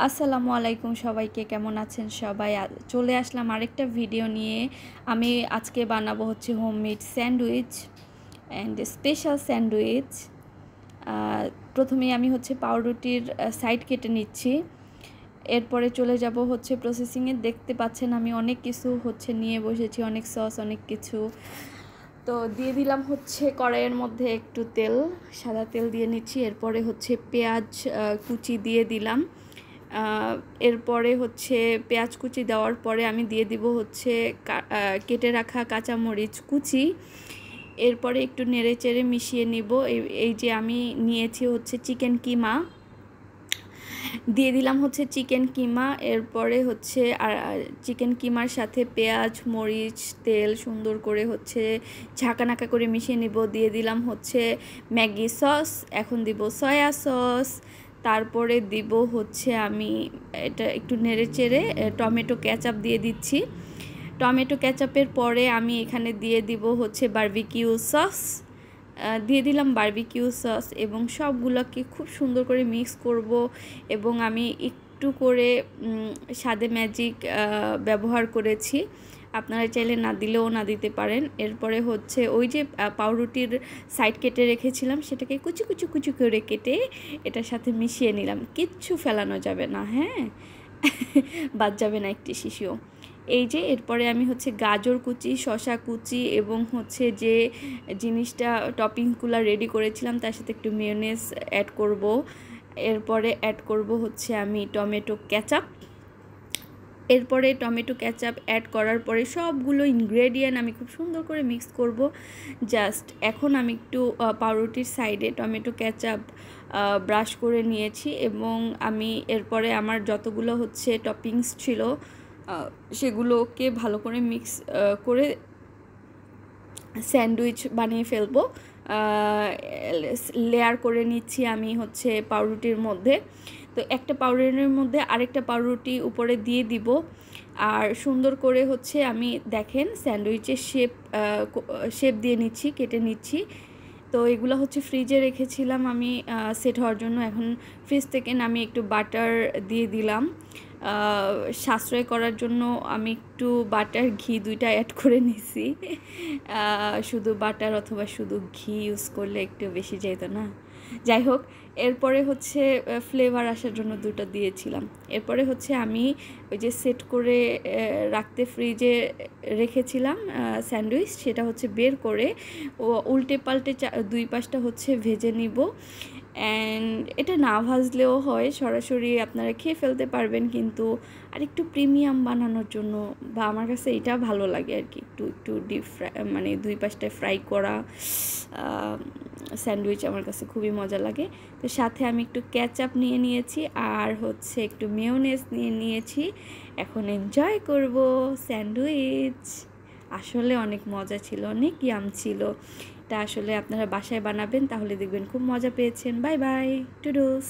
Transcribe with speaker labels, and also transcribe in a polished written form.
Speaker 1: আসসালামু আলাইকুম সবাইকে, কেমন আছেন সবাই? চলে আসলাম আরেকটা ভিডিও নিয়ে। আমি আজকে বানাবো হচ্ছে homemade sandwich and special sandwich. প্রথমেই আমি হচ্ছে পাউরুটির সাইড কেটে নিচ্ছি। এরপরে চলে যাব হচ্ছে প্রসেসিংয়ে। দেখতে পাচ্ছেন আমি অনেক কিছু হচ্ছে নিয়ে বসেছি, অনেক সস, অনেক কিছু। তো দিয়ে দিলাম হচ্ছে কড়াইয়ের মধ্যে একটু তেল, সাদা তেল দিয়ে নিচ্ছি। এরপরে হচ্ছে পেঁয়াজ কুচি দিয়ে দিলাম। এরপরে হচ্ছে পেঁয়াজ কুচি দেওয়ার পরে আমি দিয়ে দিব হচ্ছে কেটে রাখা কাঁচামরিচ কুচি। এরপরে একটু নেড়ে চেড়ে মিশিয়ে নিব। এই যে আমি নিয়েছি হচ্ছে চিকেন কিমা, দিয়ে দিলাম হচ্ছে চিকেন কিমা। এরপরে হচ্ছে চিকেন কিমার সাথে পেঁয়াজ, মরিচ, তেল সুন্দর করে হচ্ছে ঝাঁকানাকা করে মিশিয়ে নিব। দিয়ে দিলাম হচ্ছে ম্যাগি সস, এখন দিব সয়া সস। তারপরে দিব হচ্ছে আমি এটা একটু নেড়ে চেড়ে টমেটো কেচাপ দিয়ে দিচ্ছি। টমেটো কেচাপের পরে আমি এখানে দিয়ে দিব হচ্ছে বারবিকিউ সস, দিয়ে দিলাম বারবিকিউ সস এবং সবগুলোকে খুব সুন্দর করে মিক্স করব। এবং আমি একটু করে স্বাদে ম্যাজিক ব্যবহার করেছি, আপনারা চাইলে না দিলেও না দিতে পারেন। এরপরে হচ্ছে ওই যে পাউরুটির সাইড কেটে রেখেছিলাম সেটাকে কুচি কুচি কুচি করে কেটে এটার সাথে মিশিয়ে নিলাম। কিচ্ছু ফেলানো যাবে না, হ্যাঁ বাদ যাবে না একটি শিশিও। এই যে এরপরে আমি হচ্ছে গাজর কুচি, শসা কুচি এবং হচ্ছে যে জিনিসটা টপিংসগুলো রেডি করেছিলাম তার সাথে একটু মেয়োনেজ অ্যাড করব। এরপরে অ্যাড করব হচ্ছে আমি টমেটো কেচাপ। এরপরে টমেটো কেচাপ অ্যাড করার পরে সবগুলো ইনগ্রেডিয়েন্ট আমি খুব সুন্দর করে মিক্স করব। জাস্ট এখন আমি একটু পাউরুটির সাইডে টমেটো কেচাপ ব্রাশ করে নিয়েছি এবং আমি এরপরে আমার যতগুলো হচ্ছে টপিংস ছিল সেগুলোকে ভালো করে মিক্স করে স্যান্ডউইচ বানিয়ে ফেলবো। লেয়ার করে নিচ্ছি আমি হচ্ছে পাউরুটির মধ্যে। তো একটা পাউরুটির মধ্যে আরেকটা পাউরুটি উপরে দিয়ে দিব। আর সুন্দর করে হচ্ছে আমি দেখেন স্যান্ডউইচের শেপ দিয়ে নিচ্ছি, কেটে নিচ্ছি। তো এগুলো হচ্ছে ফ্রিজে রেখেছিলাম আমি সেট হওয়ার জন্য। এখন ফ্রিজ থেকে নামিয়ে একটু বাটার দিয়ে দিলাম। সাশ্রয় করার জন্য আমি একটু বাটার ঘি দুইটা অ্যাড করে নিছি। শুধু বাটার অথবা শুধু ঘি ইউজ করলে একটু বেশি যেত না, যাই হোক। এরপরে হচ্ছে ফ্লেভার আসার জন্য দুটো দিয়েছিলাম। এরপরে হচ্ছে আমি ওই যে সেট করে রাখতে ফ্রিজে রেখেছিলাম স্যান্ডউইচ, সেটা হচ্ছে বের করে উল্টে পাল্টে দুই পাশটা হচ্ছে ভেজে নিব। অ্যান্ড এটা না ভাজলেও হয়, সরাসরি আপনারা খেয়ে ফেলতে পারবেন, কিন্তু আরেকটু প্রিমিয়াম বানানোর জন্য বা আমার কাছে এটা ভালো লাগে আর কি, একটু একটু ডিপ ফ্রাই মানে দুই পাশটায় ফ্রাই করা স্যান্ডউইচ আমার কাছে খুবই মজা লাগে। তো সাথে আমি একটু ক্যাচআপ নিয়ে নিয়েছি আর হচ্ছে একটু মেয়োনেজ নিয়ে নিয়েছি। এখন এনজয় করব স্যান্ডউইচ। আসলে অনেক মজা ছিল, অনেক ইয়াম ছিল। এটা আসলে আপনারা বাসায় বানাবেন, তাহলে দেখবেন খুব মজা পেয়েছেন। Bye bye, টুডুস।